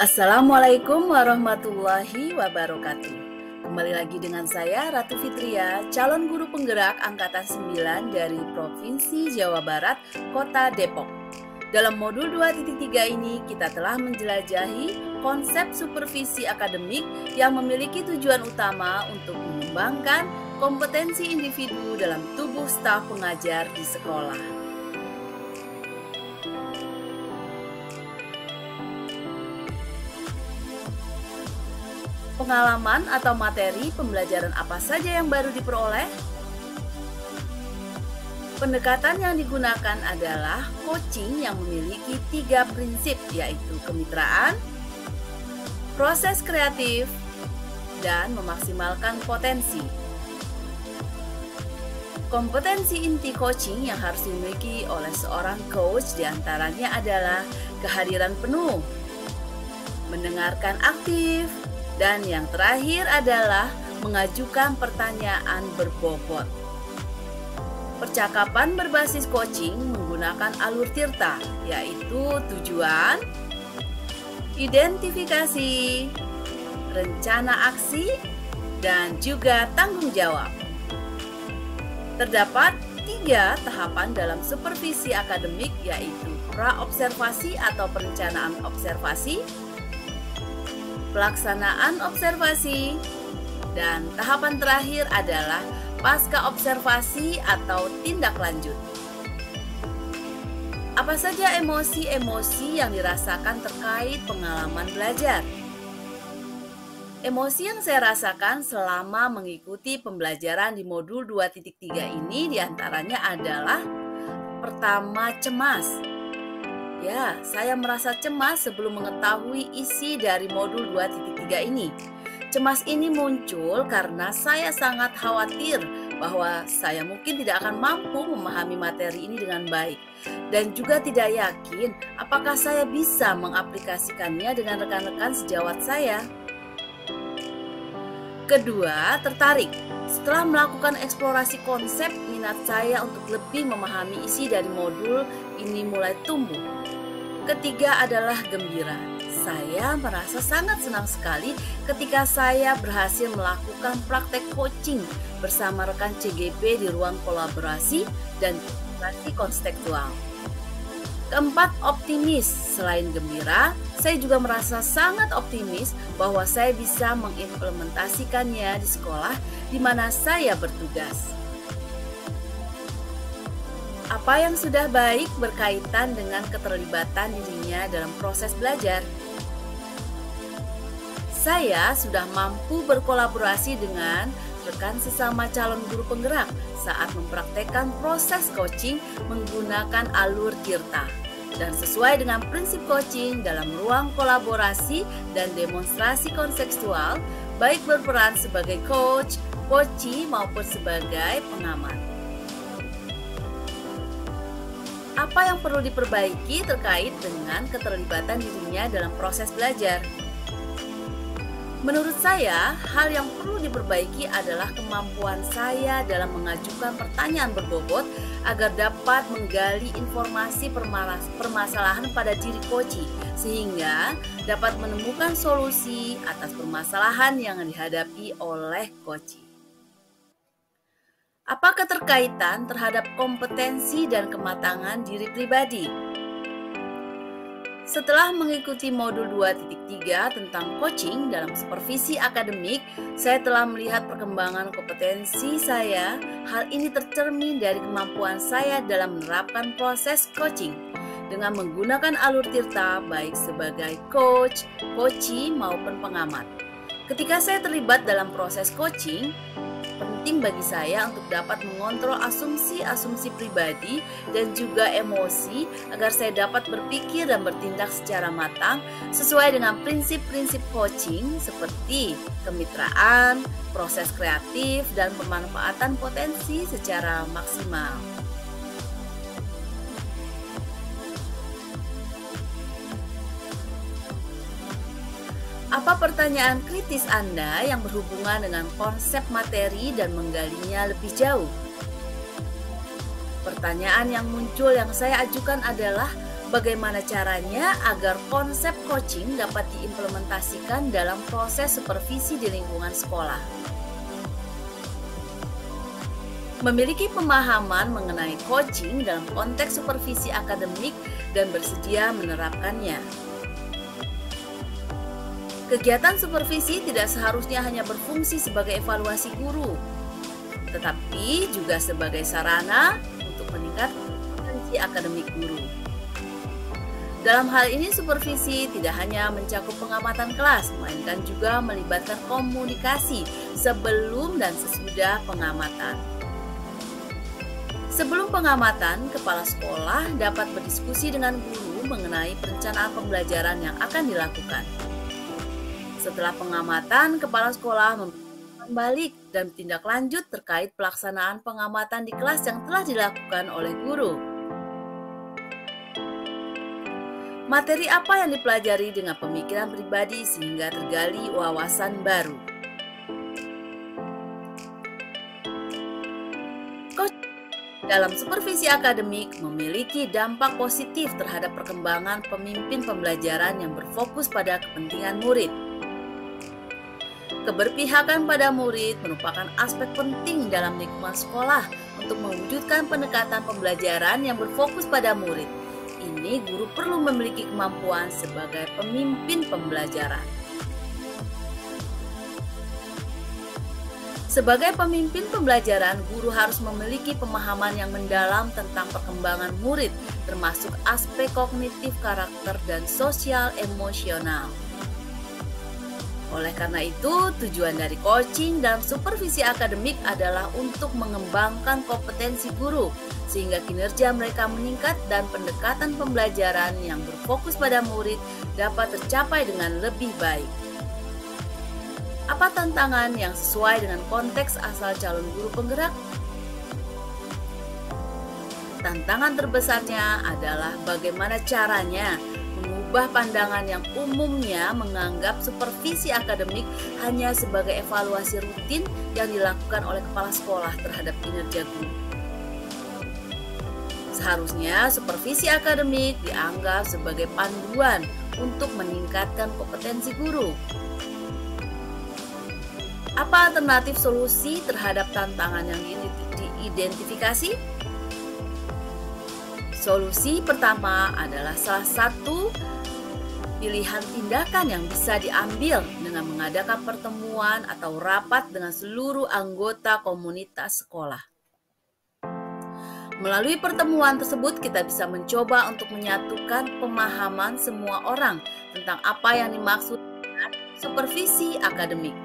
Assalamualaikum warahmatullahi wabarakatuh. Kembali lagi dengan saya Ratu Fitria, calon guru penggerak angkatan 9 dari Provinsi Jawa Barat, Kota Depok. Dalam modul 2.3 ini kita telah menjelajahi konsep supervisi akademik yang memiliki tujuan utama untuk mengembangkan kompetensi individu dalam tubuh staf pengajar di sekolah. Pengalaman atau materi pembelajaran apa saja yang baru diperoleh? Pendekatan yang digunakan adalah coaching yang memiliki 3 prinsip, yaitu kemitraan, proses kreatif, dan memaksimalkan potensi. Kompetensi inti coaching yang harus dimiliki oleh seorang coach diantaranya adalah kehadiran penuh, mendengarkan aktif, dan yang terakhir adalah mengajukan pertanyaan berbobot. Percakapan berbasis coaching menggunakan alur Tirta, yaitu tujuan, identifikasi, rencana aksi, dan juga tanggung jawab. Terdapat 3 tahapan dalam supervisi akademik, yaitu pra-observasi atau perencanaan observasi, pelaksanaan observasi, dan tahapan terakhir adalah pasca observasi atau tindak lanjut. Apa saja emosi-emosi yang dirasakan terkait pengalaman belajar? Emosi yang saya rasakan selama mengikuti pembelajaran di modul 2.3 ini diantaranya adalah pertama, cemas. Ya, saya merasa cemas sebelum mengetahui isi dari modul 2.3 ini. Cemas ini muncul karena saya sangat khawatir bahwa saya mungkin tidak akan mampu memahami materi ini dengan baik. Dan juga tidak yakin apakah saya bisa mengaplikasikannya dengan rekan-rekan sejawat saya. Kedua, tertarik. Setelah melakukan eksplorasi konsep, minat saya untuk lebih memahami isi dari modul ini mulai tumbuh. Ketiga adalah gembira. Saya merasa sangat senang sekali ketika saya berhasil melakukan praktek coaching bersama rekan CGP di ruang kolaborasi dan komunikasi konstekstual. Keempat, optimis. Selain gembira, saya juga merasa sangat optimis bahwa saya bisa mengimplementasikannya di sekolah di mana saya bertugas. Apa yang sudah baik berkaitan dengan keterlibatan dirinya dalam proses belajar? Saya sudah mampu berkolaborasi dengan rekan sesama calon guru penggerak saat mempraktekkan proses coaching menggunakan alur Tirta. Dan sesuai dengan prinsip coaching dalam ruang kolaborasi dan demonstrasi kontekstual, baik berperan sebagai coach, coachee maupun sebagai pengamat. Apa yang perlu diperbaiki terkait dengan keterlibatan dirinya dalam proses belajar? Menurut saya, hal yang perlu diperbaiki adalah kemampuan saya dalam mengajukan pertanyaan berbobot agar dapat menggali informasi permasalahan pada diri coachee, sehingga dapat menemukan solusi atas permasalahan yang dihadapi oleh coachee. Apa keterkaitan terhadap kompetensi dan kematangan diri pribadi? Setelah mengikuti modul 2.3 tentang coaching dalam supervisi akademik, saya telah melihat perkembangan kompetensi saya. Hal ini tercermin dari kemampuan saya dalam menerapkan proses coaching dengan menggunakan alur Tirta baik sebagai coach, coachee maupun pengamat. Ketika saya terlibat dalam proses coaching, penting bagi saya untuk dapat mengontrol asumsi-asumsi pribadi dan juga emosi agar saya dapat berpikir dan bertindak secara matang sesuai dengan prinsip-prinsip coaching seperti kemitraan, proses kreatif, dan pemanfaatan potensi secara maksimal. Apa pertanyaan kritis Anda yang berhubungan dengan konsep materi dan menggalinya lebih jauh? Pertanyaan yang muncul yang saya ajukan adalah Bagaimana caranya agar konsep coaching dapat diimplementasikan dalam proses supervisi di lingkungan sekolah? Memiliki pemahaman mengenai coaching dalam konteks supervisi akademik dan bersedia menerapkannya. Kegiatan supervisi tidak seharusnya hanya berfungsi sebagai evaluasi guru, tetapi juga sebagai sarana untuk meningkatkan kompetensi akademik guru. Dalam hal ini, supervisi tidak hanya mencakup pengamatan kelas, melainkan juga melibatkan komunikasi sebelum dan sesudah pengamatan. Sebelum pengamatan, kepala sekolah dapat berdiskusi dengan guru mengenai perencanaan pembelajaran yang akan dilakukan. Setelah pengamatan, kepala sekolah memberikan balik dan tindak lanjut terkait pelaksanaan pengamatan di kelas yang telah dilakukan oleh guru. Materi apa yang dipelajari dengan pemikiran pribadi sehingga tergali wawasan baru. Dalam supervisi akademik memiliki dampak positif terhadap perkembangan pemimpin pembelajaran yang berfokus pada kepentingan murid. Keberpihakan pada murid merupakan aspek penting dalam lingkungan sekolah untuk mewujudkan pendekatan pembelajaran yang berfokus pada murid. Ini guru perlu memiliki kemampuan sebagai pemimpin pembelajaran. Sebagai pemimpin pembelajaran, guru harus memiliki pemahaman yang mendalam tentang perkembangan murid, termasuk aspek kognitif, karakter, dan sosial emosional. Oleh karena itu, tujuan dari coaching dalam supervisi akademik adalah untuk mengembangkan kompetensi guru, sehingga kinerja mereka meningkat dan pendekatan pembelajaran yang berfokus pada murid dapat tercapai dengan lebih baik. Apa tantangan yang sesuai dengan konteks asal calon guru penggerak? Tantangan terbesarnya adalah bagaimana caranya mengubah pandangan yang umumnya menganggap supervisi akademik hanya sebagai evaluasi rutin yang dilakukan oleh kepala sekolah terhadap kinerja guru. Seharusnya supervisi akademik dianggap sebagai panduan untuk meningkatkan kompetensi guru. Apa alternatif solusi terhadap tantangan yang diidentifikasi? Solusi pertama adalah salah satu pilihan tindakan yang bisa diambil dengan mengadakan pertemuan atau rapat dengan seluruh anggota komunitas sekolah. Melalui pertemuan tersebut, kita bisa mencoba untuk menyatukan pemahaman semua orang tentang apa yang dimaksud dengan supervisi akademik.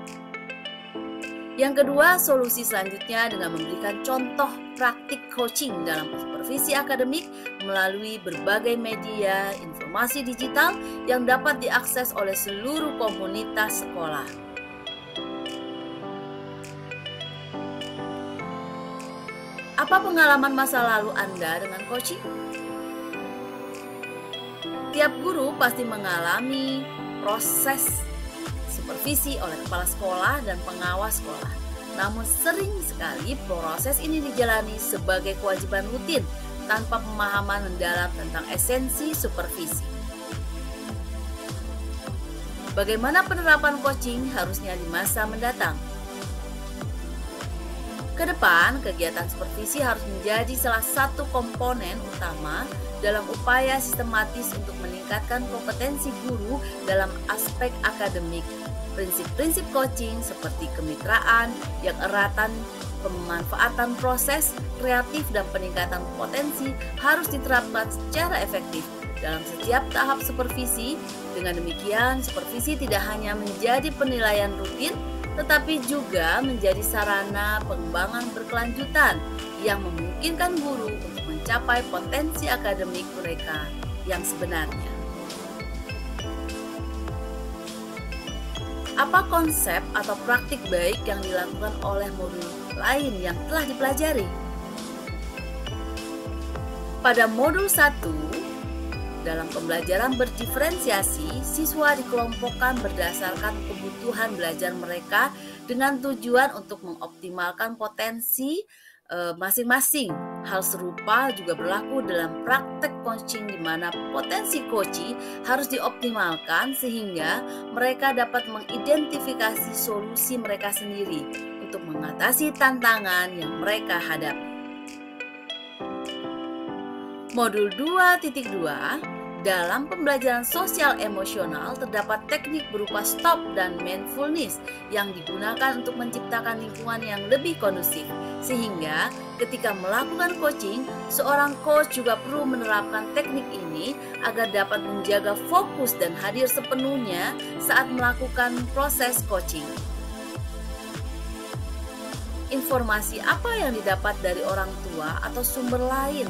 Yang kedua, solusi selanjutnya dengan memberikan contoh praktik coaching dalam supervisi akademik melalui berbagai media informasi digital yang dapat diakses oleh seluruh komunitas sekolah. Apa pengalaman masa lalu Anda dengan coaching? Tiap guru pasti mengalami proses supervisi oleh kepala sekolah dan pengawas sekolah. Namun sering sekali proses ini dijalani sebagai kewajiban rutin tanpa pemahaman mendalam tentang esensi supervisi. Bagaimana penerapan coaching harusnya di masa mendatang? Kedepan, kegiatan supervisi harus menjadi salah satu komponen utama dalam upaya sistematis untuk meningkatkan kompetensi guru dalam aspek akademik. Prinsip-prinsip coaching seperti kemitraan yang eratan, pemanfaatan proses kreatif, dan peningkatan potensi harus diterapkan secara efektif dalam setiap tahap supervisi. Dengan demikian, supervisi tidak hanya menjadi penilaian rutin, tetapi juga menjadi sarana pengembangan berkelanjutan yang memungkinkan guru untuk mencapai potensi akademik mereka yang sebenarnya. Apa konsep atau praktik baik yang dilakukan oleh modul lain yang telah dipelajari? Pada modul 1, dalam pembelajaran berdiferensiasi, siswa dikelompokkan berdasarkan kebutuhan belajar mereka dengan tujuan untuk mengoptimalkan potensi masing-masing. Hal serupa juga berlaku dalam praktek coaching di mana potensi coach harus dioptimalkan sehingga mereka dapat mengidentifikasi solusi mereka sendiri untuk mengatasi tantangan yang mereka hadapi. Modul 2.2, dalam pembelajaran sosial emosional terdapat teknik berupa stop dan mindfulness yang digunakan untuk menciptakan lingkungan yang lebih kondusif. Sehingga ketika melakukan coaching, seorang coach juga perlu menerapkan teknik ini agar dapat menjaga fokus dan hadir sepenuhnya saat melakukan proses coaching. Informasi apa yang didapat dari orang tua atau sumber lain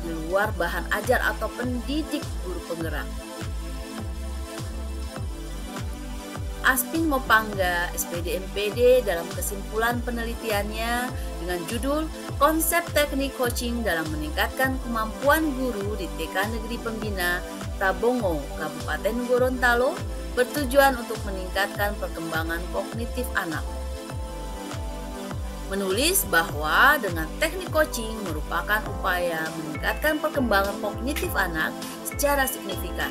di luar bahan ajar atau pendidik guru penggerak? Aspin Mopangga, SPD MPD dalam kesimpulan penelitiannya dengan judul Konsep Teknik Coaching dalam Meningkatkan Kemampuan Guru di TK Negeri Pembina Tabongo, Kabupaten Gorontalo, bertujuan untuk meningkatkan perkembangan kognitif anak. Menulis bahwa dengan teknik coaching merupakan upaya meningkatkan perkembangan kognitif anak secara signifikan.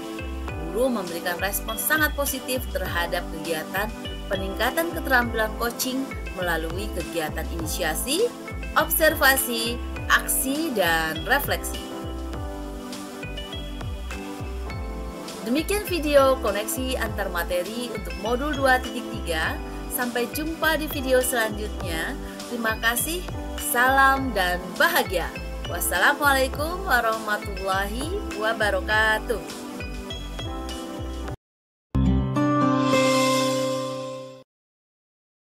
Guru memberikan respons sangat positif terhadap kegiatan peningkatan keterampilan coaching melalui kegiatan inisiasi, observasi, aksi, dan refleksi. Demikian video koneksi antar materi untuk modul 2.3. Sampai jumpa di video selanjutnya. Terima kasih, salam dan bahagia. Wassalamualaikum warahmatullahi wabarakatuh.